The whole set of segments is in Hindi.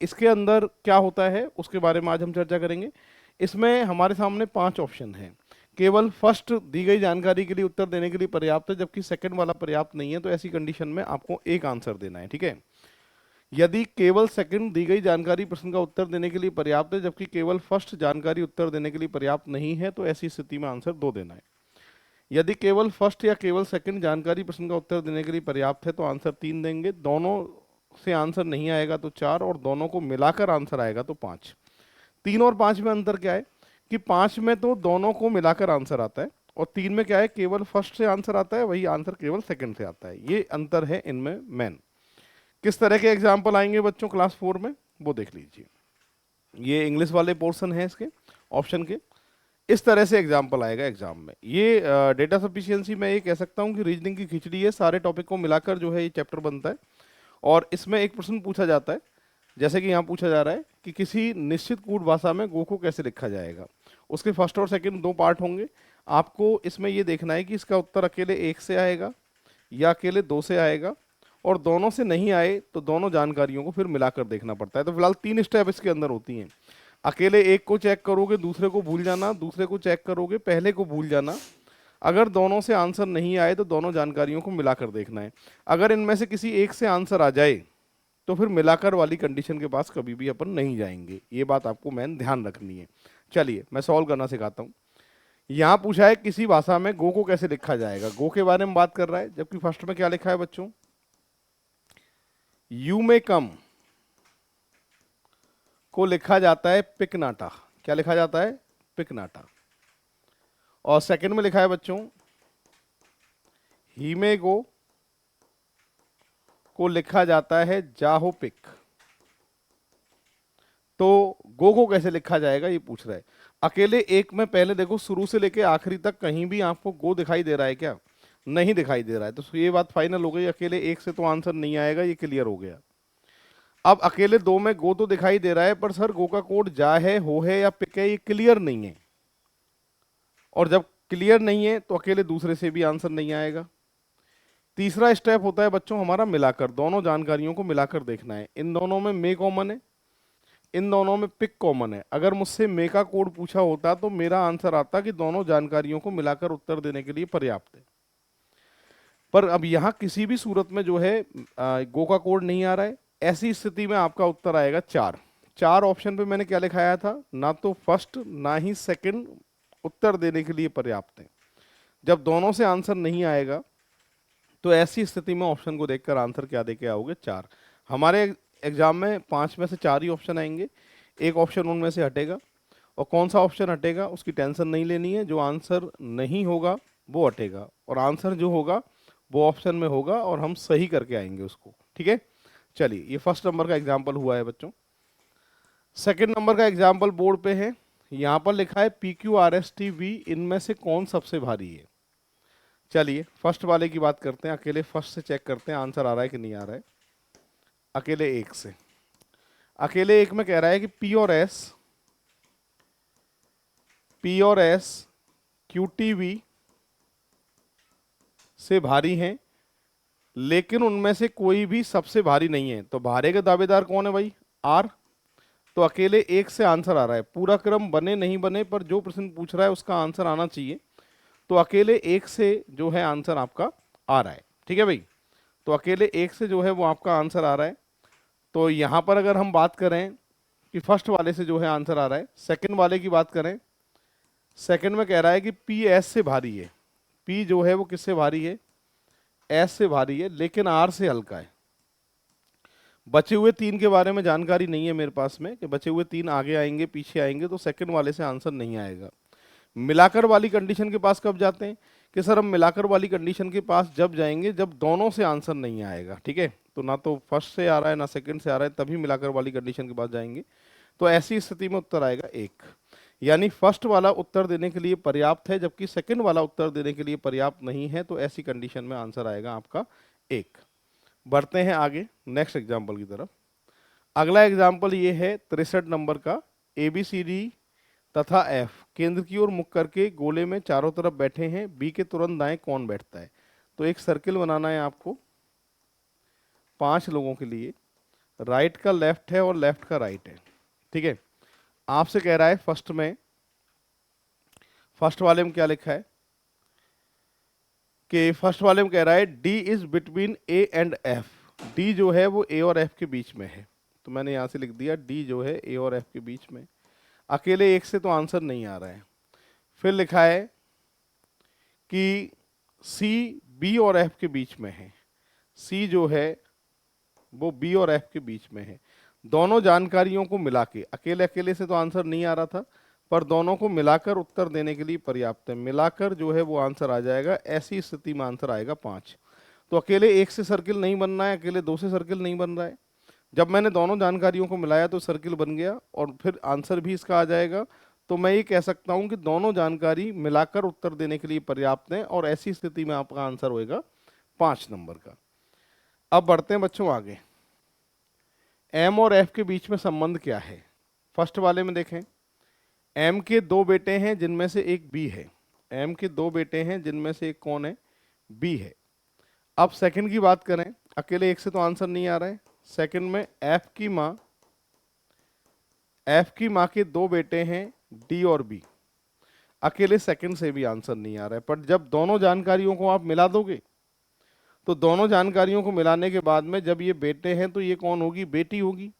इसके अंदर क्या होता है उसके बारे में आज हम चर्चा करेंगे। इसमें हमारे सामने 5 ऑप्शन हैं। केवल फर्स्ट दी गई जानकारी के लिए उत्तर देने के लिए पर्याप्त है, जबकि सेकंड वाला पर्याप्त नहीं है, तो ऐसी कंडीशन में आपको एक आंसर देना है, ठीक है। यदि केवल सेकंड दी गई जानकारी प्रश्न का उत्तर देने के लिए पर्याप्त है, जबकि केवल फर्स्ट जानकारी उत्तर देने के लिए पर्याप्त नहीं है, तो ऐसी स्थिति में आंसर 2 देना है। यदि केवल फर्स्ट या केवल सेकंड जानकारी प्रश्न का उत्तर देने के लिए पर्याप्त है, तो आंसर 3 देंगे। दोनों से आंसर नहीं आएगा तो 4, और दोनों को मिलाकर आंसर आएगा तो 5। 3 और 5 में अंतर क्या है कि 5 में तो दोनों को मिलाकर आंसर आता है, और 3 में क्या है, केवल फर्स्ट से आंसर आता है, वही आंसर केवल सेकंड से आता है। ये अंतर है इनमें मेन। किस तरह के एग्जाम्पल आएंगे बच्चों क्लास 4 में, वो देख लीजिए। ये इंग्लिश वाले पोर्शन है इसके ऑप्शन के। इस तरह से एग्जाम्पल आएगा एग्जाम में। ये डेटा सफिशिएंसी में ये कह सकता हूँ कि रीजनिंग की खिचड़ी है, सारे टॉपिक को मिलाकर जो है ये चैप्टर बनता है। और इसमें एक प्रश्न पूछा जाता है, जैसे कि यहाँ पूछा जा रहा है कि किसी निश्चित कूट भाषा में गो को कैसे लिखा जाएगा। उसके फर्स्ट और सेकंड 2 पार्ट होंगे। आपको इसमें ये देखना है कि इसका उत्तर अकेले 1 से आएगा या अकेले 2 से आएगा, और दोनों से नहीं आए तो दोनों जानकारियों को फिर मिलाकर देखना पड़ता है। तो फिलहाल 3 स्टेप इसके अंदर होती हैं। अकेले एक को चेक करोगे, दूसरे को भूल जाना, दूसरे को चेक करोगे, पहले को भूल जाना। अगर दोनों से आंसर नहीं आए तो दोनों जानकारियों को मिलाकर देखना है। अगर इनमें से किसी एक से आंसर आ जाए तो फिर मिलाकर वाली कंडीशन के पास कभी भी अपन नहीं जाएंगे। ये बात आपको मैन ध्यान रखनी है। चलिए मैं सॉल्व करना सिखाता हूँ। यहाँ पूछा है किसी भाषा में गो को कैसे लिखा जाएगा। गो के बारे में बात कर रहा है, जबकि फर्स्ट में क्या लिखा है बच्चों, यू में कम को लिखा जाता है पिकनाटा। क्या लिखा जाता है, पिकनाटा। और सेकंड में लिखा है बच्चों, ही में गो को लिखा जाता है जाहो पिक। तो गो को कैसे लिखा जाएगा ये पूछ रहा है। अकेले एक में पहले देखो, शुरू से लेके आखिरी तक कहीं भी आपको गो दिखाई दे रहा है क्या, नहीं दिखाई दे रहा है। तो ये बात फाइनल हो गई, अकेले एक से तो आंसर नहीं आएगा, ये क्लियर हो गया। अब अकेले 2 में गो तो दिखाई दे रहा है, पर सर गो का कोड जा है, हो है या पिक है, ये क्लियर नहीं है। और जब क्लियर नहीं है तो अकेले दूसरे से भी आंसर नहीं आएगा। तीसरा स्टेप होता है बच्चों हमारा मिलाकर, दोनों जानकारियों को मिलाकर देखना है। इन दोनों में मे कॉमन है, इन दोनों में पिक कॉमन है। अगर मुझसे मे का कोड पूछा होता तो मेरा आंसर आता कि दोनों जानकारियों को मिलाकर उत्तर देने के लिए पर्याप्त है। पर अब यहाँ किसी भी सूरत में जो है गो का कोड नहीं आ रहा है। ऐसी स्थिति में आपका उत्तर आएगा 4। 4 ऑप्शन पे मैंने क्या लिखाया था, ना तो फर्स्ट ना ही सेकंड उत्तर देने के लिए पर्याप्त है। जब दोनों से आंसर नहीं आएगा तो ऐसी स्थिति में ऑप्शन को देखकर आंसर क्या देके आओगे, 4। हमारे एग्जाम में 5 में से 4 ही ऑप्शन आएंगे, एक ऑप्शन उनमें से हटेगा। और कौन सा ऑप्शन हटेगा उसकी टेंशन नहीं लेनी है, जो आंसर नहीं होगा वो हटेगा, और आंसर जो होगा वो ऑप्शन में होगा, और हम सही करके आएंगे उसको, ठीक है। चलिए ये फर्स्ट नंबर का एग्जाम्पल हुआ है बच्चों। सेकंड नंबर का एग्जाम्पल बोर्ड पे है। यहाँ पर लिखा है PQRSTV इनमें से कौन सबसे भारी है। चलिए फर्स्ट वाले की बात करते हैं। अकेले फर्स्ट से चेक करते हैं आंसर आ रहा है कि नहीं आ रहा है। अकेले एक से, अकेले एक में कह रहा है कि P और S QTV से भारी हैं, लेकिन उनमें से कोई भी सबसे भारी नहीं है। तो भारे के दावेदार कौन है भाई, R। तो अकेले एक से आंसर आ रहा है। पूरा क्रम बने नहीं बने, पर जो प्रश्न पूछ रहा है उसका आंसर आना चाहिए। तो अकेले एक से जो है आंसर आपका आ रहा है, ठीक है भाई। तो अकेले एक से जो है वो आपका आंसर आ रहा है। तो यहाँ पर अगर हम बात करें कि फर्स्ट वाले से जो है आंसर आ रहा है, सेकंड वाले की बात करें, सेकंड में कह रहा है कि PS से भारी है। P जो है वो किससे भारी है, S से भारी है, लेकिन R से हल्का है। बचे हुए 3 के बारे में जानकारी नहीं है मेरे पास में कि बचे हुए 3 आगे आएंगे पीछे आएंगे, तो सेकंड वाले से आंसर नहीं आएगा। मिलाकर वाली कंडीशन के पास कब जाते हैं कि सर हम मिलाकर वाली कंडीशन के पास जब जाएंगे जब दोनों से आंसर नहीं आएगा, ठीक है। तो ना तो फर्स्ट से आ रहा है ना सेकंड से आ रहा है, तभी मिलाकर वाली कंडीशन के पास जाएंगे। तो ऐसी स्थिति में उत्तर आएगा 1। यानी फर्स्ट वाला उत्तर देने के लिए पर्याप्त है, जबकि सेकंड वाला उत्तर देने के लिए पर्याप्त नहीं है। तो ऐसी कंडीशन में आंसर आएगा आपका 1। बढ़ते हैं आगे नेक्स्ट एग्जाम्पल की तरफ। अगला एग्जाम्पल ये है 63 नंबर का। ABCD तथा F केंद्र की ओर मुख करके गोले में चारों तरफ बैठे हैं, B के तुरंत दाएं कौन बैठता है। तो एक सर्किल बनाना है आपको 5 लोगों के लिए। राइट का लेफ्ट है और लेफ्ट का राइट है, ठीक है। आपसे कह रहा है फर्स्ट वाले में क्या लिखा है कि फर्स्ट वाले में कह रहा है D is between A and F. D जो है वो ए और एफ के बीच में है, तो मैंने यहां से लिख दिया डी जो है ए और एफ के बीच में। अकेले एक से तो आंसर नहीं आ रहा है। फिर लिखा है कि सी बी और एफ के बीच में है। सी जो है वो बी और एफ के बीच में है। दोनों जानकारियों को मिला के, अकेले अकेले से तो आंसर नहीं आ रहा था, पर दोनों को मिलाकर उत्तर देने के लिए पर्याप्त है। मिलाकर जो है वो आंसर आ जाएगा, ऐसी स्थिति में आंसर आएगा 5। तो अकेले एक से सर्किल नहीं बनना है, अकेले दो से सर्किल नहीं बन रहा है। जब मैंने दोनों जानकारियों को मिलाया तो सर्किल बन गया और फिर आंसर भी इसका आ जाएगा। तो मैं ये कह सकता हूं कि दोनों जानकारी मिलाकर उत्तर देने के लिए पर्याप्त है और ऐसी स्थिति में आपका आंसर होएगा 5 नंबर का। अब बढ़ते हैं बच्चों आगे। एम और एफ के बीच में संबंध क्या है? फर्स्ट वाले में देखें, एम के 2 बेटे हैं जिनमें से एक बी है। एम के 2 बेटे हैं जिनमें से एक कौन है? बी है। अब सेकंड की बात करें, अकेले एक से तो आंसर नहीं आ रहा है। सेकंड में एफ की माँ के 2 बेटे हैं डी और बी। अकेले सेकंड से भी आंसर नहीं आ रहा है, पर जब दोनों जानकारियों को आप मिला दोगे तो दोनों जानकारियों को मिलाने के बाद में जब ये बेटे हैं तो ये कौन होगी? बेटी होगी।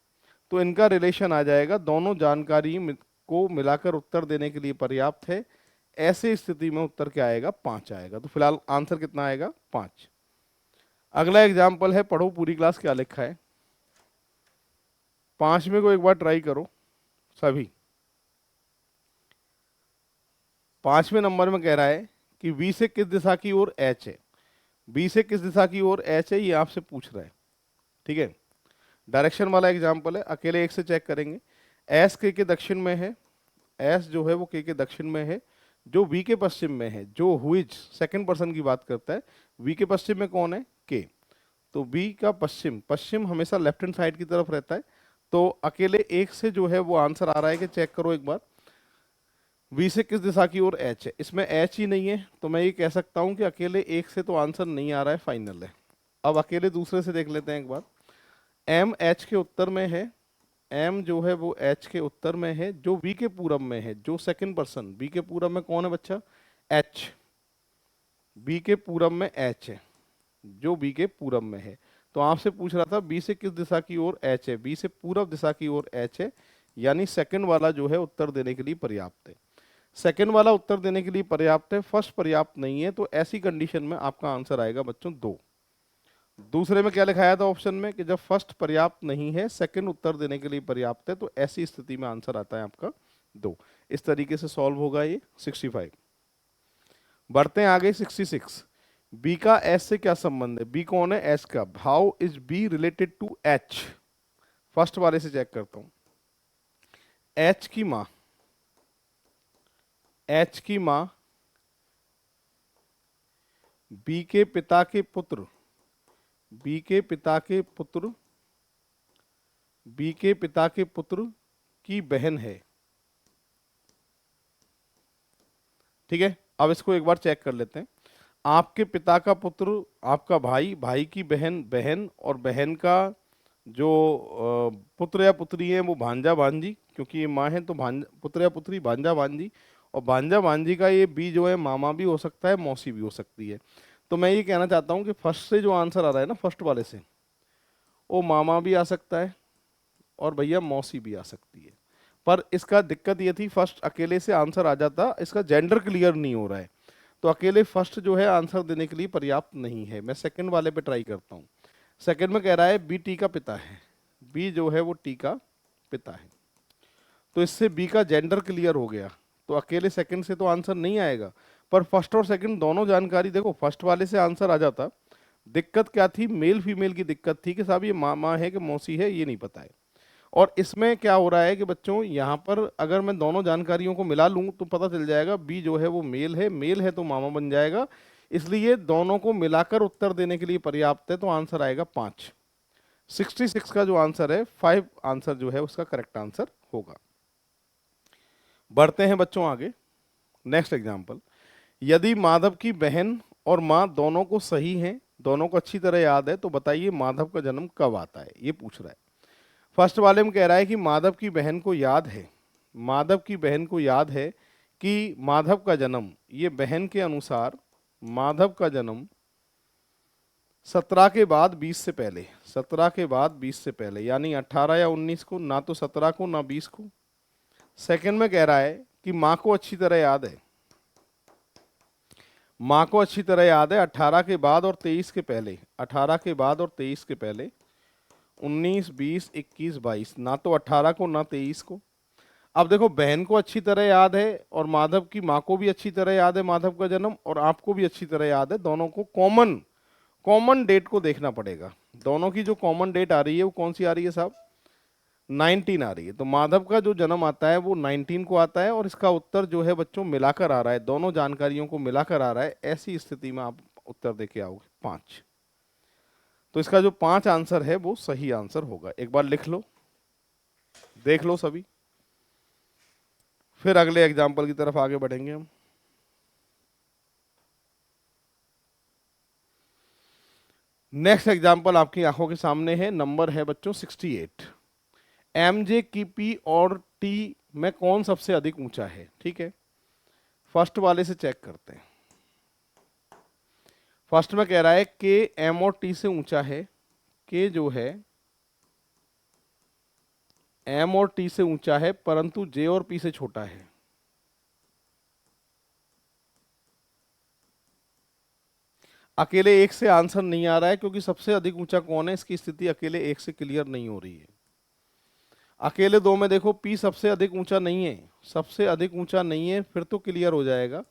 तो इनका रिलेशन आ जाएगा, दोनों जानकारी को मिलाकर उत्तर देने के लिए पर्याप्त है। ऐसे स्थिति में उत्तर क्या आएगा? 5 आएगा। तो फिलहाल आंसर कितना आएगा? 5। अगला एग्जाम्पल है, पढ़ो पूरी क्लास क्या लिखा है। 5वें को एक बार ट्राई करो सभी। 5वें नंबर में कह रहा है कि बी से किस दिशा की ओर एच है। बी से किस दिशा की ओर एच है, ये आपसे पूछ रहा है, ठीक है। डायरेक्शन वाला एग्जाम्पल है, अकेले एक से चेक करेंगे। एस के दक्षिण में है, एस जो है वो के दक्षिण में है, जो वी के पश्चिम में है। जो हुइज सेकंड पर्सन की बात करता है, वी के पश्चिम में कौन है? के। तो बी का पश्चिम हमेशा लेफ्ट हैंड साइड की तरफ रहता है। तो अकेले एक से जो है वो आंसर आ रहा है कि चेक करो एक बार, वी से किस दिशा की ओर एच है। इसमें एच ही नहीं है, तो मैं ये कह सकता हूं कि अकेले एक से तो आंसर नहीं आ रहा है, फाइनल है। अब अकेले दूसरे से देख लेते हैं एक बार। एम एच के उत्तर में है, एम जो है वो एच के उत्तर में है, जो बी के पूरब में है। जो सेकंड पर्सन बी के पूरब में कौन है बच्चा? एच। बी के पूरब में एच है, जो बी के पूरब में है। तो आपसे पूछ रहा था बी से किस दिशा की ओर एच है। बी से पूरब दिशा की ओर एच है, यानी सेकंड वाला जो है उत्तर देने के लिए पर्याप्त है। सेकंड वाला उत्तर देने के लिए पर्याप्त है, फर्स्ट पर्याप्त नहीं है। तो ऐसी कंडीशन में आपका आंसर आएगा बच्चों 2। दूसरे में क्या लिखाया था ऑप्शन में कि जब फर्स्ट पर्याप्त नहीं है, सेकंड उत्तर देने के लिए पर्याप्त है, तो ऐसी स्थिति में आंसर आता है आपका 2। इस तरीके से सॉल्व होगा ये 65। बढ़ते हैं आगे 66। बी का एस से क्या संबंध है? बी कौन है? एस का। How is B related to H? First वाले से चेक करता हूं। एच की मां, एच की मां बी के पिता के पुत्र, बी के पिता के पुत्र, बी के पिता के पुत्र की बहन है, ठीक है। अब इसको एक बार चेक कर लेते हैं। आपके पिता का पुत्र आपका भाई, भाई की बहन बहन, और बहन का जो पुत्र या पुत्री है वो भांजा भांजी, क्योंकि ये माँ है तो पुत्र या पुत्री भांजा भांजी, और भांजा भांजी का ये बी जो है मामा भी हो सकता है, मौसी भी हो सकती है। तो मैं ये कहना चाहता हूँ कि फर्स्ट से जो आंसर आ रहा है ना, फर्स्ट वाले से, वो मामा भी आ सकता है और भैया मौसी भी आ सकती है। पर इसका दिक्कत ये थी, फर्स्ट अकेले से आंसर आ जाता, इसका जेंडर क्लियर नहीं हो रहा है, तो अकेले फर्स्ट जो है आंसर देने के लिए पर्याप्त नहीं है। मैं सेकंड वाले पे ट्राई करता हूँ। सेकंड में कह रहा है बी टी का पिता है, बी जो है वो टी का पिता है, तो इससे बी का जेंडर क्लियर हो गया। तो अकेले सेकंड से तो आंसर नहीं आएगा, पर फर्स्ट और सेकंड दोनों जानकारी देखो, फर्स्ट वाले से आंसर आ जाता। दिक्कत क्या थी? मेल फीमेल की दिक्कत थी कि साहब ये मामा है कि मौसी है, ये नहीं पता है। और इसमें क्या हो रहा है कि बच्चों यहाँ पर अगर मैं दोनों जानकारियों को मिला लूँ तो पता चल जाएगा बी जो है वो मेल है, मेल है तो मामा बन जाएगा। इसलिए दोनों को मिलाकर उत्तर देने के लिए पर्याप्त है, तो आंसर आएगा 5। 66 का जो आंसर है 5 आंसर जो है उसका करेक्ट आंसर होगा। बढ़ते हैं बच्चों आगे। नेक्स्ट एग्जाम्पल, यदि माधव की बहन और माँ दोनों को सही हैं, दोनों को अच्छी तरह याद है, तो बताइए माधव का जन्म कब आता है, ये पूछ रहा है। फर्स्ट वाले में कह रहा है कि माधव की बहन को याद है, माधव की बहन को याद है कि माधव का जन्म, ये बहन के अनुसार माधव का जन्म 17 के बाद 20 से पहले, 17 के बाद 20 से पहले, यानी 18 या 19 को, ना तो 17 को ना 20 को। सेकंड में कह रहा है कि माँ को अच्छी तरह याद है, माँ को अच्छी तरह याद है 18 के बाद और 23 के पहले, 18 के बाद और 23 के पहले, 19, 20, 21, 22, ना तो 18 को ना 23 को। अब देखो, बहन को अच्छी तरह याद है और माधव की माँ को भी अच्छी तरह याद है माधव का जन्म, और आपको भी अच्छी तरह याद है, दोनों को कॉमन कॉमन डेट को देखना पड़ेगा। दोनों की जो कॉमन डेट आ रही है वो कौन सी आ रही है साहब? 19 आ रही है। तो माधव का जो जन्म आता है वो 19 को आता है, और इसका उत्तर जो है बच्चों मिलाकर आ रहा है, दोनों जानकारियों को मिलाकर आ रहा है। ऐसी स्थिति में आप उत्तर देके आओगे 5। तो इसका जो 5 आंसर है वो सही आंसर होगा। एक बार लिख लो, देख लो सभी, फिर अगले एग्जाम्पल की तरफ आगे बढ़ेंगे हम। नेक्स्ट एग्जाम्पल आपकी आंखों के सामने है, नंबर है बच्चों 68। एमजे की पी और टी में कौन सबसे अधिक ऊंचा है? ठीक है, फर्स्ट वाले से चेक करते हैं। फर्स्ट में कह रहा है के एम और टी से ऊंचा है, के जो है एम और टी से ऊंचा है, परंतु जे और पी से छोटा है। अकेले एक से आंसर नहीं आ रहा है, क्योंकि सबसे अधिक ऊंचा कौन है इसकी स्थिति अकेले एक से क्लियर नहीं हो रही है। अकेले दो में देखो, पी सबसे अधिक ऊंचा नहीं है, सबसे अधिक ऊंचा नहीं है, फिर तो क्लियर हो जाएगा,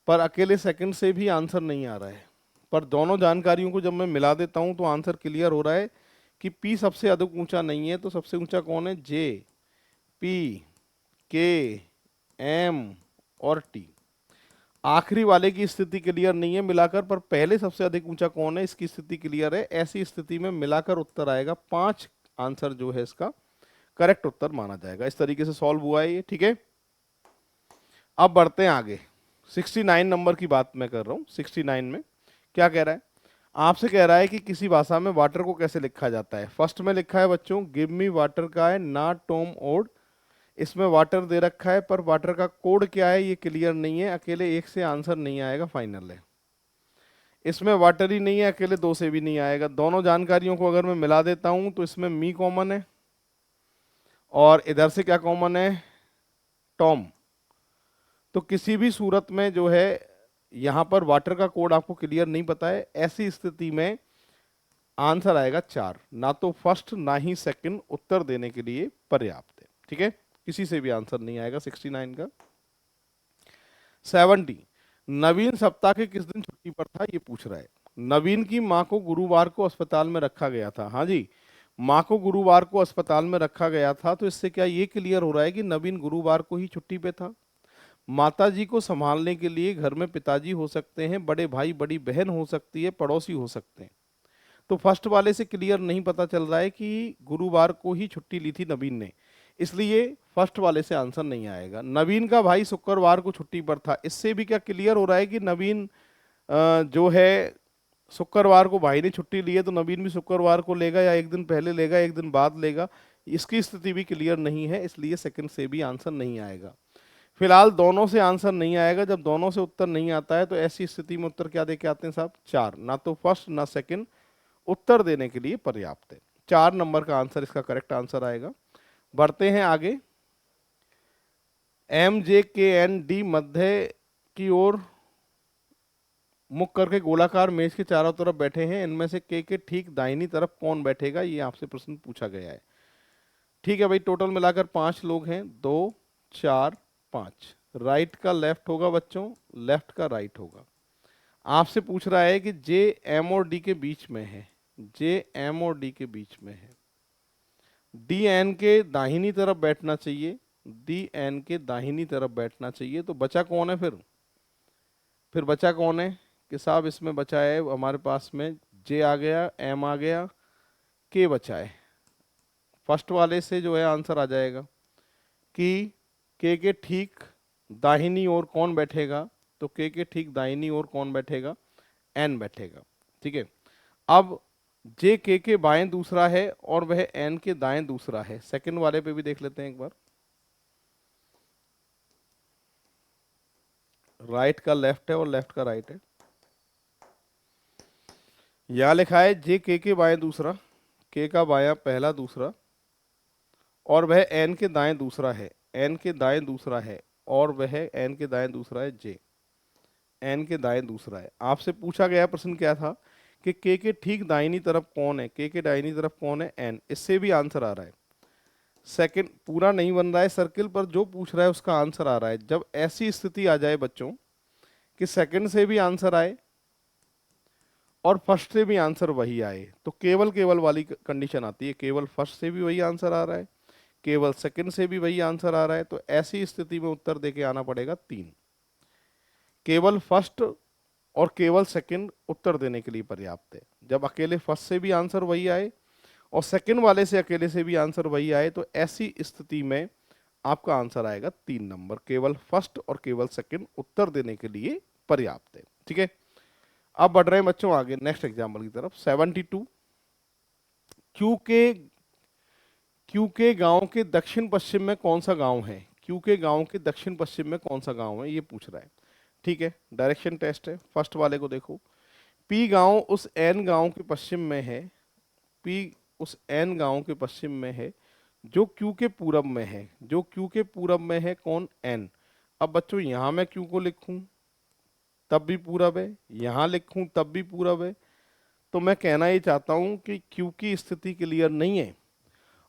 पर अकेले सेकंड से भी आंसर नहीं आ रहा है। पर दोनों जानकारियों को जब मैं मिला देता हूं तो आंसर क्लियर हो रहा है कि पी सबसे अधिक ऊंचा नहीं है, तो सबसे ऊंचा कौन है? जे, पी, के, एम और टी। आखिरी वाले की स्थिति क्लियर नहीं है मिलाकर, पर पहले सबसे अधिक ऊंचा कौन है इसकी स्थिति क्लियर है। ऐसी स्थिति में मिलाकर उत्तर आएगा 5। आंसर जो है इसका करेक्ट उत्तर माना जाएगा। इस तरीके से सॉल्व हुआ है ये, ठीक है। अब बढ़ते हैं आगे। 69 नंबर की बात मैं कर रहा हूं। 69 में क्या कह रहा है? आपसे कह रहा है कि किसी भाषा में वाटर को कैसे लिखा जाता है। फर्स्ट में लिखा है बच्चों गिव मी वाटर का है ना टॉम ओड। इसमें वाटर दे रखा है, पर वाटर का कोड क्या है ये क्लियर नहीं है। अकेले एक से आंसर नहीं आएगा, फाइनल है। इसमें वाटर ही नहीं है, अकेले दो से भी नहीं आएगा। दोनों जानकारियों को अगर मैं मिला देता हूं तो इसमें मी कॉमन है, और इधर से क्या कॉमन है? टॉम। तो किसी भी सूरत में जो है यहां पर वाटर का कोड आपको क्लियर नहीं पता है। ऐसी स्थिति में आंसर आएगा 4, ना तो फर्स्ट ना ही सेकंड उत्तर देने के लिए पर्याप्त है, ठीक है। किसी से भी आंसर नहीं आएगा 69 का। 70, नवीन सप्ताह के किस दिन छुट्टी पर था, ये पूछ रहा है। नवीन की मां को गुरुवार को अस्पताल में रखा गया था। हाँ जी, मां को गुरुवार को अस्पताल में रखा गया था, तो इससे क्या ये क्लियर हो रहा है कि नवीन गुरुवार को ही छुट्टी पे था। माता जी को संभालने के लिए घर में पिताजी हो सकते हैं, बड़े भाई बड़ी बहन हो सकती है, पड़ोसी हो सकते हैं। तो फर्स्ट वाले से क्लियर नहीं पता चल रहा है कि गुरुवार को ही छुट्टी ली थी नवीन ने, इसलिए फर्स्ट वाले से आंसर नहीं आएगा। नवीन का भाई शुक्रवार को छुट्टी पर था, इससे भी क्या क्लियर हो रहा है कि नवीन जो है शुक्रवार को भाई ने छुट्टी ली है, तो नवीन भी शुक्रवार को लेगा, या एक दिन पहले लेगा एक दिन बाद लेगा। इसकी स्थिति भी क्लियर नहीं है, इसलिए सेकंड से भी आंसर नहीं आएगा। फिलहाल दोनों से आंसर नहीं आएगा। जब दोनों से उत्तर नहीं आता है तो ऐसी स्थिति में उत्तर क्या देके आते हैं साहब? 4, ना तो फर्स्ट ना सेकंड उत्तर देने के लिए पर्याप्त है। 4 नंबर का आंसर इसका करेक्ट आंसर आएगा। बढ़ते हैं आगे। एम जे के एन डी मध्य की ओर मुख करके गोलाकार मेज के चारों तरफ बैठे हैं। इनमें से के ठीक दाहिनी तरफ कौन बैठेगा, ये आपसे प्रश्न पूछा गया है। ठीक है भाई, टोटल मिलाकर 5 लोग हैं, 2, 4, 5। राइट का लेफ्ट होगा बच्चों, लेफ्ट का राइट होगा। आपसे पूछ रहा है कि जे एम और डी के बीच में है, जे एम और डी के बीच में है। डी एन के दाहिनी तरफ बैठना चाहिए, डी एन के दाहिनी तरफ बैठना चाहिए। तो बचा कौन है फिर बचा कौन है कि साहब? इसमें बचा है हमारे पास में जे आ गया, एम आ गया, के बचा है। फर्स्ट वाले से जो है आंसर आ जाएगा कि के ठीक दाहिनी ओर कौन बैठेगा। तो के ठीक दाहिनी ओर कौन बैठेगा? एन बैठेगा, ठीक है। अब जे के बाएं दूसरा है और वह एन के दाएं दूसरा है। सेकंड वाले पे भी देख लेते हैं एक बार। राइट का लेफ्ट है और लेफ्ट का राइट है। यहां लिखा है जे के बाएं दूसरा, के का बायां पहला दूसरा, और वह एन के दाएं दूसरा है, एन के दाएं दूसरा है, और वह एन के दाएं दूसरा है जे, एन के दाएं दूसरा है। आपसे पूछा गया प्रश्न क्या था कि के ठीक दाहिनी तरफ कौन है, के दाहिनी तरफ कौन है, एन। इससे भी आंसर आ रहा है। सेकंड पूरा नहीं बन रहा है सर्किल, पर जो पूछ रहा है उसका आंसर आ रहा है। जब ऐसी स्थिति आ जाए बच्चों कि सेकंड से भी आंसर आए और फर्स्ट से भी आंसर वही आए, तो केवल केवल वाली कंडीशन आती है। केवल फर्स्ट से भी वही आंसर आ रहा है, केवल सेकंड से भी वही आंसर आ रहा है, तो ऐसी स्थिति में उत्तर देके आना पड़ेगा 3। केवल फर्स्ट और केवल सेकंड उत्तर देने के लिए पर्याप्त है। जब अकेले फर्स्ट से भी आंसर वही आए और सेकंड वाले से अकेले से भी आंसर वही आए, तो ऐसी स्थिति में आपका आंसर आएगा 3 नंबर। केवल फर्स्ट और केवल सेकंड उत्तर देने के लिए पर्याप्त है। ठीक है, अब बढ़ रहे हैं बच्चों आगे नेक्स्ट एग्जाम्पल की तरफ। 72 क्यू के गांव के दक्षिण पश्चिम में कौन सा गांव है। क्यू के गांव के दक्षिण पश्चिम में कौन सा गांव है ये पूछ रहा है। ठीक है, डायरेक्शन टेस्ट है। फर्स्ट वाले को देखो, पी गांव उस एन गांव के पश्चिम में है, पी उस एन गांव के पश्चिम में है जो क्यू के पूरब में है। जो क्यू के पूरब में है कौन, एन। अब बच्चों यहां मैं क्यू को लिखूं तब भी पूरब है, यहां लिखूं तब भी पूरब है। तो मैं कहना ये चाहता हूं कि क्यू की स्थिति क्लियर नहीं है,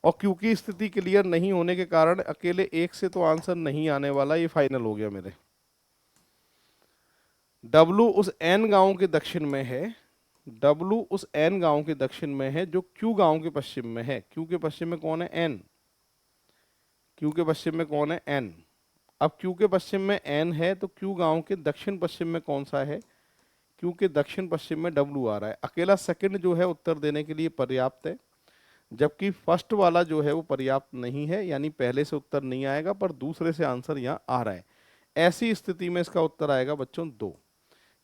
और क्यू की स्थिति क्लियर नहीं होने के कारण अकेले एक से तो आंसर नहीं आने वाला, ये फाइनल हो गया मेरे। डब्लू उस एन गांव के दक्षिण में है, डब्लू उस एन गांव के दक्षिण में है जो क्यू गांव के पश्चिम में है। क्यू के पश्चिम में कौन है, एन। क्यू के पश्चिम में कौन है, एन। अब क्यू के पश्चिम में एन है तो क्यू गांव के दक्षिण पश्चिम में कौन सा है, क्यू के दक्षिण पश्चिम में डब्लू आ रहा है। अकेला सेकंड जो है उत्तर देने के लिए पर्याप्त है, जबकि फर्स्ट वाला जो है वो पर्याप्त नहीं है, यानी पहले से उत्तर नहीं आएगा पर दूसरे से आंसर यहाँ आ रहा है। ऐसी स्थिति में इसका उत्तर आएगा बच्चों 2,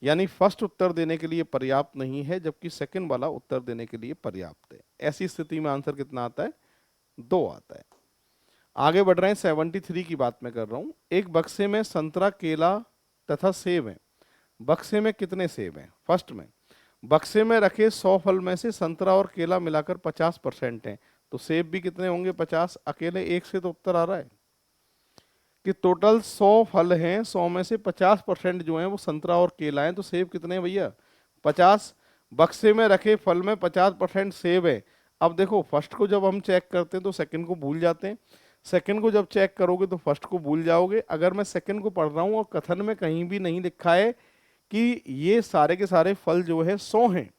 यानी फर्स्ट उत्तर देने के लिए पर्याप्त नहीं है जबकि सेकंड वाला उत्तर देने के लिए पर्याप्त है। ऐसी स्थिति में आंसर कितना आता है, 2 आता है। आगे बढ़ रहे हैं, 73 की बात मैं कर रहा हूं। एक बक्से में संतरा, केला तथा सेब है। बक्से में कितने सेब हैं, फर्स्ट में बक्से में रखे 100 फल में से संतरा और केला मिलाकर 50% हैं, तो सेब भी कितने होंगे, 50। अकेले एक से तो उत्तर आ रहा है कि टोटल 100 फल हैं, 100 में से 50% जो हैं वो संतरा और केला हैं, तो सेब कितने हैं भैया, 50। बक्से में रखे फल में 50% सेब है। अब देखो फर्स्ट को जब हम चेक करते हैं तो सेकंड को भूल जाते हैं, सेकंड को जब चेक करोगे तो फर्स्ट को भूल जाओगे। अगर मैं सेकंड को पढ़ रहा हूँ और कथन में कहीं भी नहीं लिखा है कि ये सारे के सारे फल जो है 100 हैं,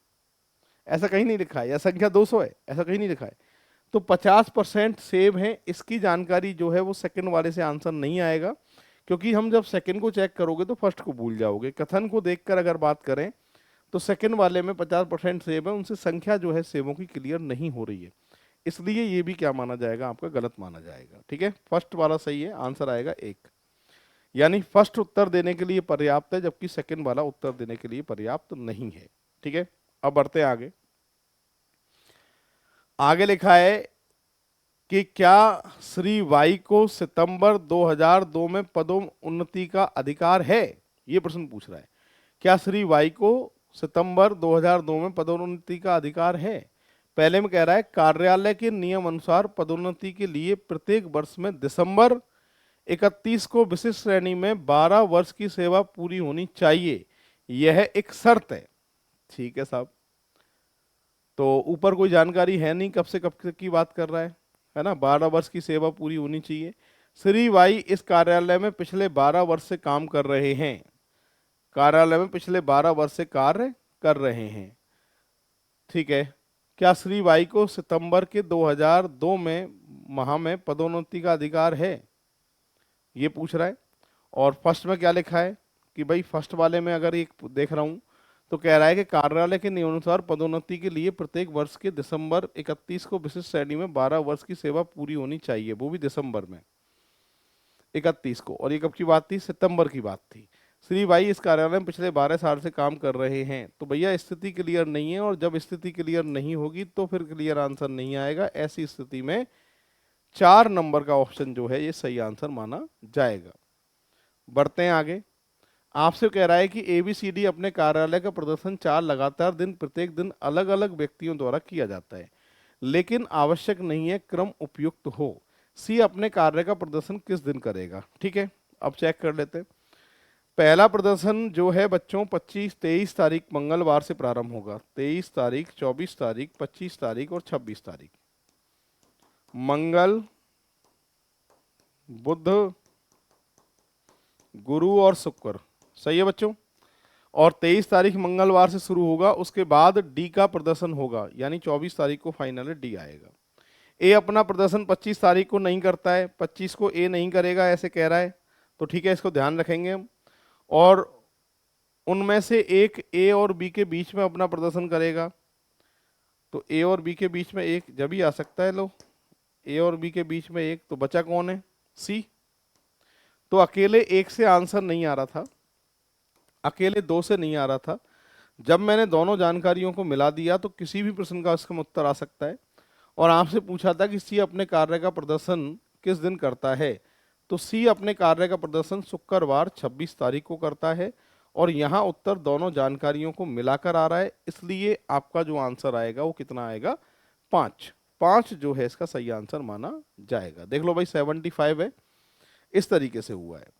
ऐसा कहीं नहीं लिखा है, या संख्या 200 है, ऐसा कहीं नहीं लिखा है, तो 50% सेब हैं, इसकी जानकारी जो है वो सेकंड वाले से आंसर नहीं आएगा, क्योंकि हम जब सेकंड को चेक करोगे तो फर्स्ट को भूल जाओगे। कथन को देखकर अगर बात करें तो सेकंड वाले में 50% सेब है, उनसे संख्या जो है सेबों की क्लियर नहीं हो रही है, इसलिए ये भी क्या माना जाएगा, आपका गलत माना जाएगा। ठीक है, फर्स्ट वाला सही है, आंसर आएगा 1, यानी फर्स्ट उत्तर देने के लिए पर्याप्त है जबकि सेकंड वाला उत्तर देने के लिए पर्याप्त नहीं है। ठीक है, अब बढ़ते हैं आगे। आगे लिखा है कि क्या श्री वाई को सितंबर 2002 में पदोन्नति का अधिकार है, ये प्रश्न पूछ रहा है। क्या श्री वाई को सितंबर 2002 में पदोन्नति का अधिकार है। पहले में कह रहा है कार्यालय के नियम अनुसार पदोन्नति के लिए प्रत्येक वर्ष में दिसंबर 31 को विशिष्ट श्रेणी में 12 वर्ष की सेवा पूरी होनी चाहिए, यह एक शर्त है। ठीक है साहब, तो ऊपर कोई जानकारी है नहीं, कब से कब की बात कर रहा है ना, 12 वर्ष की सेवा पूरी होनी चाहिए। श्री वाई इस कार्यालय में पिछले 12 वर्ष से काम कर रहे हैं, कार्यालय में पिछले 12 वर्ष से कार्य कर रहे हैं। ठीक है, क्या श्री वाई को सितंबर के 2002 में माह में पदोन्नति का अधिकार है, ये पूछ रहा है। और फर्स्ट में क्या लिखा है कि भाई फर्स्ट वाले में अगर एक देख रहा हूं तो कह रहा है कि कार्यालय के नियमानुसार पदोन्नति के लिए प्रत्येक वर्ष के दिसंबर 31 को विशिष्ट श्रेणी में 12 वर्ष की सेवा पूरी होनी चाहिए, वो भी दिसंबर में 31 को। और ये कब की बात थी, सितंबर की बात थी। श्री भाई इस कार्यालय में पिछले 12 साल से काम कर रहे हैं। तो भैया स्थिति क्लियर नहीं है, और जब स्थिति क्लियर नहीं होगी तो फिर क्लियर आंसर नहीं आएगा। ऐसी स्थिति में 4 नंबर का ऑप्शन जो है ये सही आंसर माना जाएगा। बढ़ते हैं आगे। आपसे कह रहा है कि एबीसीडी अपने कार्यालय का प्रदर्शन 4 लगातार दिन प्रत्येक दिन अलग अलग व्यक्तियों द्वारा किया जाता है, लेकिन आवश्यक नहीं है क्रम उपयुक्त हो। सी अपने कार्य का प्रदर्शन किस दिन करेगा? ठीक है, अब चेक कर लेते हैं। पहला प्रदर्शन जो है बच्चों 23 तारीख मंगलवार से प्रारंभ होगा। 23 तारीख, 24 तारीख, 25 तारीख और 26 तारीख। मंगल, बुध, गुरु और शुक्र। सही है बच्चों। और 23 तारीख मंगलवार से शुरू होगा, उसके बाद डी का प्रदर्शन होगा, यानी 24 तारीख को फाइनल डी आएगा। ए अपना प्रदर्शन 25 तारीख को नहीं करता है, 25 को ए नहीं करेगा ऐसे कह रहा है, तो ठीक है, इसको ध्यान रखेंगे हम। और उनमें से एक ए और बी के बीच में अपना प्रदर्शन करेगा, तो ए और बी के बीच में एक जब ही आ सकता है। लो, ए और बी के बीच में एक, तो बचा कौन है? सी। तो अकेले एक से आंसर नहीं आ रहा था, अकेले दो से नहीं आ रहा था। जब मैंने दोनों जानकारियों को मिला दिया तो किसी भी प्रश्न का इसका उत्तर आ सकता है। और आपसे पूछा था कि सी अपने कार्य का प्रदर्शन किस दिन करता है, तो सी अपने कार्य का प्रदर्शन शुक्रवार 26 तारीख को करता है। और यहाँ उत्तर दोनों जानकारियों को मिलाकर आ रहा है, इसलिए आपका जो आंसर आएगा वो कितना आएगा? 5। 5 जो है इसका सही आंसर माना जाएगा। देख लो भाई 75 है, इस तरीके से हुआ है।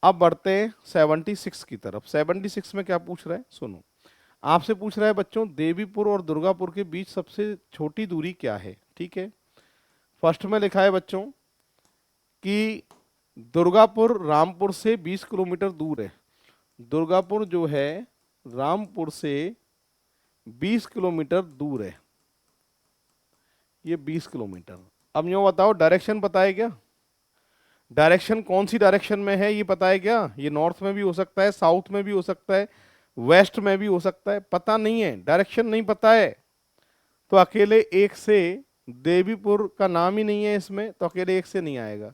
अब बढ़ते हैं 76 की तरफ। 76 में क्या पूछ रहा है सुनो। आपसे पूछ रहा है बच्चों देवीपुर और दुर्गापुर के बीच सबसे छोटी दूरी क्या है? ठीक है, फर्स्ट में लिखा है बच्चों कि दुर्गापुर रामपुर से 20 किलोमीटर दूर है। दुर्गापुर जो है रामपुर से 20 किलोमीटर दूर है, ये 20 किलोमीटर। अब यूँ बताओ डायरेक्शन पता है क्या? डायरेक्शन कौन सी डायरेक्शन में है ये पता है क्या? ये नॉर्थ में भी हो सकता है, साउथ में भी हो सकता है, वेस्ट में भी हो सकता है, पता नहीं है, डायरेक्शन नहीं पता है। तो अकेले एक से, देवीपुर का नाम ही नहीं है इसमें, तो अकेले एक से नहीं आएगा।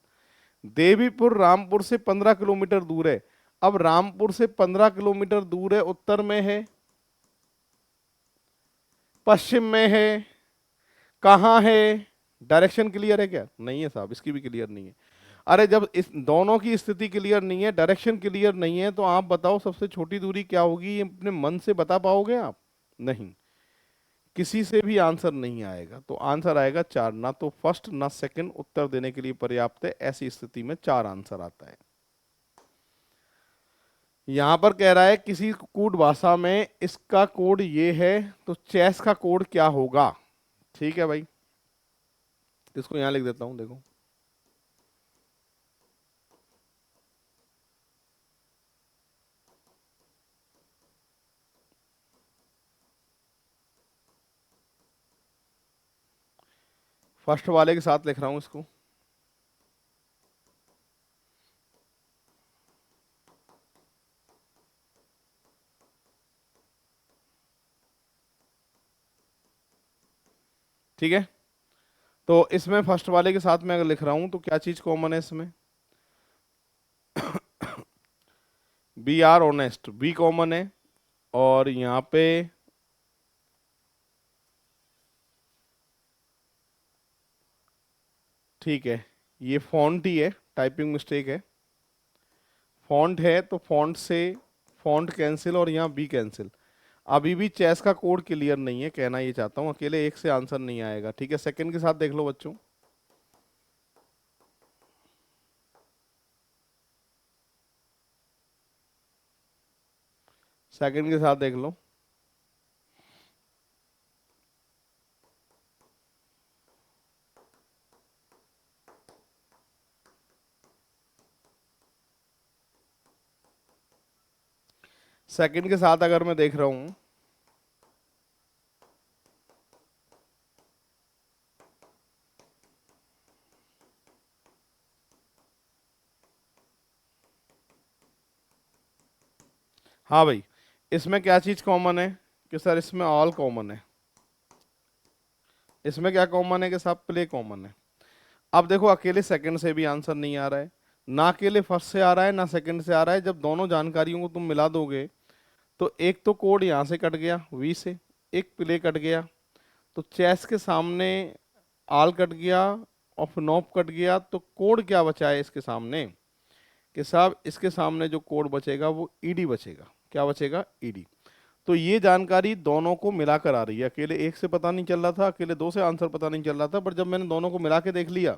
देवीपुर रामपुर से 15 किलोमीटर दूर है। अब रामपुर से 15 किलोमीटर दूर है, उत्तर में है, पश्चिम में है, कहाँ है? डायरेक्शन क्लियर है क्या? नहीं है साहब, इसकी भी क्लियर नहीं है। अरे जब इस दोनों की स्थिति क्लियर नहीं है, डायरेक्शन क्लियर नहीं है, तो आप बताओ सबसे छोटी दूरी क्या होगी? ये अपने मन से बता पाओगे आप? नहीं, किसी से भी आंसर नहीं आएगा। तो आंसर आएगा 4, ना तो फर्स्ट ना सेकंड उत्तर देने के लिए पर्याप्त है। ऐसी स्थिति में 4 आंसर आता है। यहां पर कह रहा है किसी कोड भाषा में इसका कोड ये है, तो चेस का कोड क्या होगा? ठीक है भाई, इसको यहां लिख देता हूं, देखो। फर्स्ट वाले के साथ लिख रहा हूं इसको। ठीक है, तो इसमें फर्स्ट वाले के साथ मैं अगर लिख रहा हूं तो क्या चीज कॉमन है इसमें? B R honest, B common है। और यहाँ पे ठीक है, ये फॉन्ट ही है, टाइपिंग मिस्टेक है। फॉन्ट है तो फॉन्ट से फॉन्ट कैंसिल, और यहाँ बी कैंसिल। अभी भी चेस का कोड क्लियर नहीं है, कहना ये चाहता हूँ। अकेले एक से आंसर नहीं आएगा। ठीक है, सेकंड के साथ देख लो बच्चों। सेकंड के साथ देख लो। सेकंड के साथ अगर मैं देख रहा हूं, हाँ भाई, इसमें क्या चीज कॉमन है? कि सर इसमें ऑल कॉमन है। इसमें क्या कॉमन है? कि साहब प्ले कॉमन है। अब देखो अकेले सेकंड से भी आंसर नहीं आ रहा है, ना अकेले फर्स्ट से आ रहा है ना सेकंड से आ रहा है। जब दोनों जानकारियों को तुम मिला दोगे तो एक तो कोड यहाँ से कट गया वी से, एक प्ले कट गया, तो चेस के सामने आल कट गया, ऑफ नॉप कट गया, तो कोड क्या बचा है इसके सामने कि साहब इसके सामने जो कोड बचेगा वो ईडी बचेगा। क्या बचेगा? ईडी। तो ये जानकारी दोनों को मिलाकर आ रही है, अकेले एक से पता नहीं चल रहा था, अकेले दो से आंसर पता नहीं चल रहा था, पर जब मैंने दोनों को मिला के देख लिया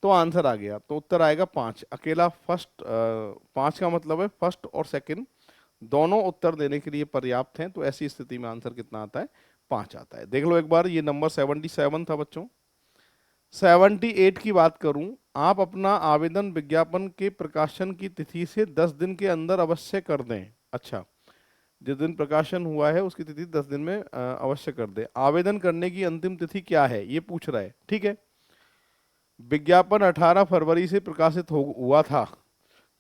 तो आंसर आ गया। तो उत्तर आएगा 5। अकेला फर्स्ट 5 का मतलब है फर्स्ट और सेकंड दोनों उत्तर देने के लिए पर्याप्त हैं। तो ऐसी स्थिति में आंसर कितना आता है? 5 आता है। देख लो एक बार, ये नंबर 77 था बच्चों। 78 की बात करूं, आप अपना आवेदन विज्ञापन के प्रकाशन की तिथि से 10 दिन के अंदर अवश्य कर दें। अच्छा, जिस दिन प्रकाशन हुआ है उसकी तिथि 10 दिन में अवश्य कर दें। आवेदन करने की अंतिम तिथि क्या है ये पूछ रहा है, ठीक है। विज्ञापन 18 फरवरी से प्रकाशित हुआ था,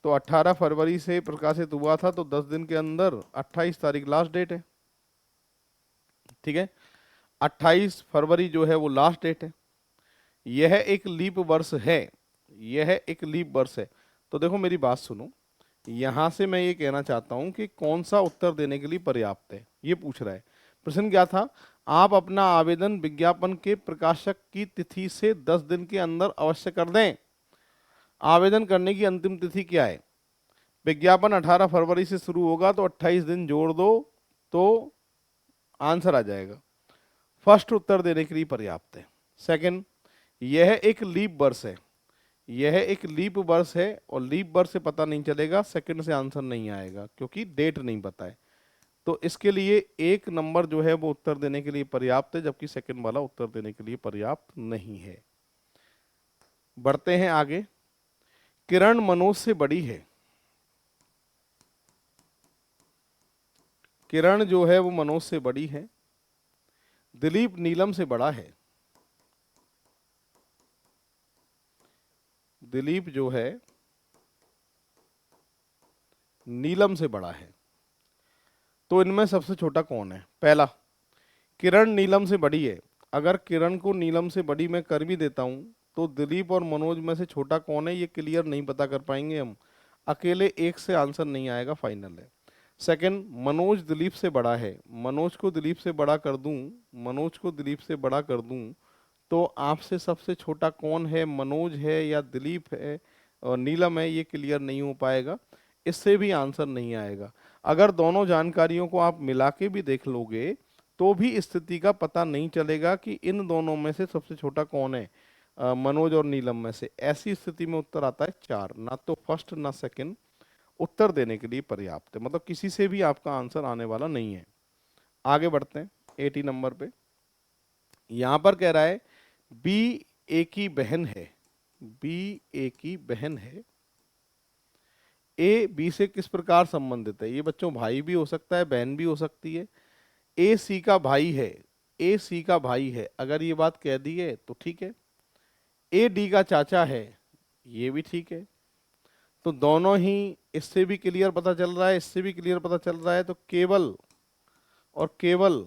तो 18 फरवरी से प्रकाशित हुआ था, तो 10 दिन के अंदर 28 तारीख लास्ट डेट है, ठीक है। 28 फरवरी जो है वो लास्ट डेट है। यह एक लीप वर्ष है, यह एक लीप वर्ष है। तो देखो मेरी बात सुनो, यहां से मैं ये कहना चाहता हूं कि कौन सा उत्तर देने के लिए पर्याप्त है ये पूछ रहा है। प्रश्न क्या था? आप अपना आवेदन विज्ञापन के प्रकाशक की तिथि से 10 दिन के अंदर अवश्य कर दें। आवेदन करने की अंतिम तिथि क्या है? विज्ञापन 18 फरवरी से शुरू होगा, तो 28 दिन जोड़ दो तो आंसर आ जाएगा। फर्स्ट उत्तर देने के लिए पर्याप्त है। सेकंड, यह एक लीप वर्ष है, यह एक लीप वर्ष है, और लीप वर्ष से पता नहीं चलेगा, सेकंड से आंसर नहीं आएगा क्योंकि डेट नहीं पता है। तो इसके लिए 1 नंबर जो है वो उत्तर देने के लिए पर्याप्त है, जबकि सेकंड वाला उत्तर देने के लिए पर्याप्त नहीं है। बढ़ते हैं आगे। किरण मनोज से बड़ी है, किरण जो है वो मनोज से बड़ी है। दिलीप नीलम से बड़ा है, दिलीप जो है नीलम से बड़ा है। तो इनमें सबसे छोटा कौन है? पहला, किरण नीलम से बड़ी है। अगर किरण को नीलम से बड़ी मैं कर भी देता हूं तो दिलीप और मनोज में से छोटा कौन है ये क्लियर नहीं पता कर पाएंगे हम, अकेले एक से आंसर नहीं आएगा, फाइनल है। सेकंड, मनोज दिलीप से बड़ा है, मनोज को दिलीप से बड़ा कर दूं, मनोज को दिलीप से बड़ा कर दूं तो आपसे सबसे छोटा कौन है, मनोज है या दिलीप है और नीलम है, ये क्लियर नहीं हो पाएगा, इससे भी आंसर नहीं आएगा। अगर दोनों जानकारियों को आप मिला के भी देख लोगे तो भी स्थिति का पता नहीं चलेगा कि इन दोनों में से सबसे छोटा कौन है, मनोज और नीलम में से। ऐसी स्थिति में उत्तर आता है 4, ना तो फर्स्ट ना सेकंड उत्तर देने के लिए पर्याप्त है, मतलब किसी से भी आपका आंसर आने वाला नहीं है। आगे बढ़ते हैं 80 नंबर पे। यहां पर कह रहा है बी ए की बहन है, बी ए की बहन है, ए बी से किस प्रकार संबंधित है? ये बच्चों भाई भी हो सकता है, बहन भी हो सकती है। ए सी का भाई है, ए सी का भाई है, अगर ये बात कह दी है तो ठीक है। ए डी का चाचा है, ये भी ठीक है। तो दोनों ही, इससे भी क्लियर पता चल रहा है, इससे भी क्लियर पता चल रहा है, तो केवल और केवल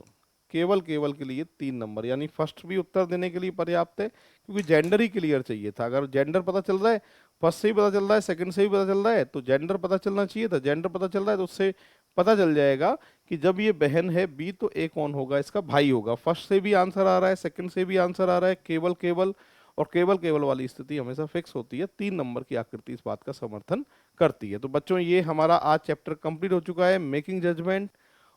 केवल केवल के लिए 3 नंबर, यानी फर्स्ट भी उत्तर देने के लिए पर्याप्त है, क्योंकि जेंडर ही क्लियर चाहिए था। अगर जेंडर पता चल रहा है, फर्स्ट से ही पता चल रहा है, सेकंड से भी पता चल रहा है, तो जेंडर पता चलना चाहिए था। जेंडर पता चल रहा है तो उससे पता चल जाएगा कि जब ये बहन है बी तो ए कौन होगा, इसका भाई होगा। फर्स्ट से भी आंसर आ रहा है, सेकंड से भी आंसर आ रहा है, केवल केवल और केवल केवल वाली स्थिति हमेशा फिक्स होती है। 3 नंबर की आकृति इस बात का समर्थन करती है। तो बच्चों ये हमारा आज चैप्टर कंप्लीट हो चुका है, मेकिंग जजमेंट,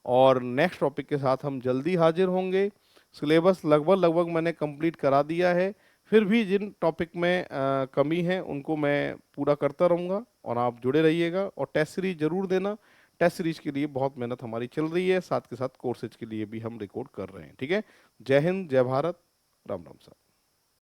और नेक्स्ट टॉपिक के साथ हम जल्दी हाजिर होंगे। सिलेबस लगभग लगभग मैंने कंप्लीट करा दिया है, फिर भी जिन टॉपिक में कमी है उनको मैं पूरा करता रहूँगा, और आप जुड़े रहिएगा। और टेस्ट सीरीज जरूर देना, टेस्ट सीरीज के लिए बहुत मेहनत हमारी चल रही है, साथ के साथ कोर्सेज के लिए भी हम रिकॉर्ड कर रहे हैं। ठीक है, जय हिंद, जय भारत, राम राम साहब।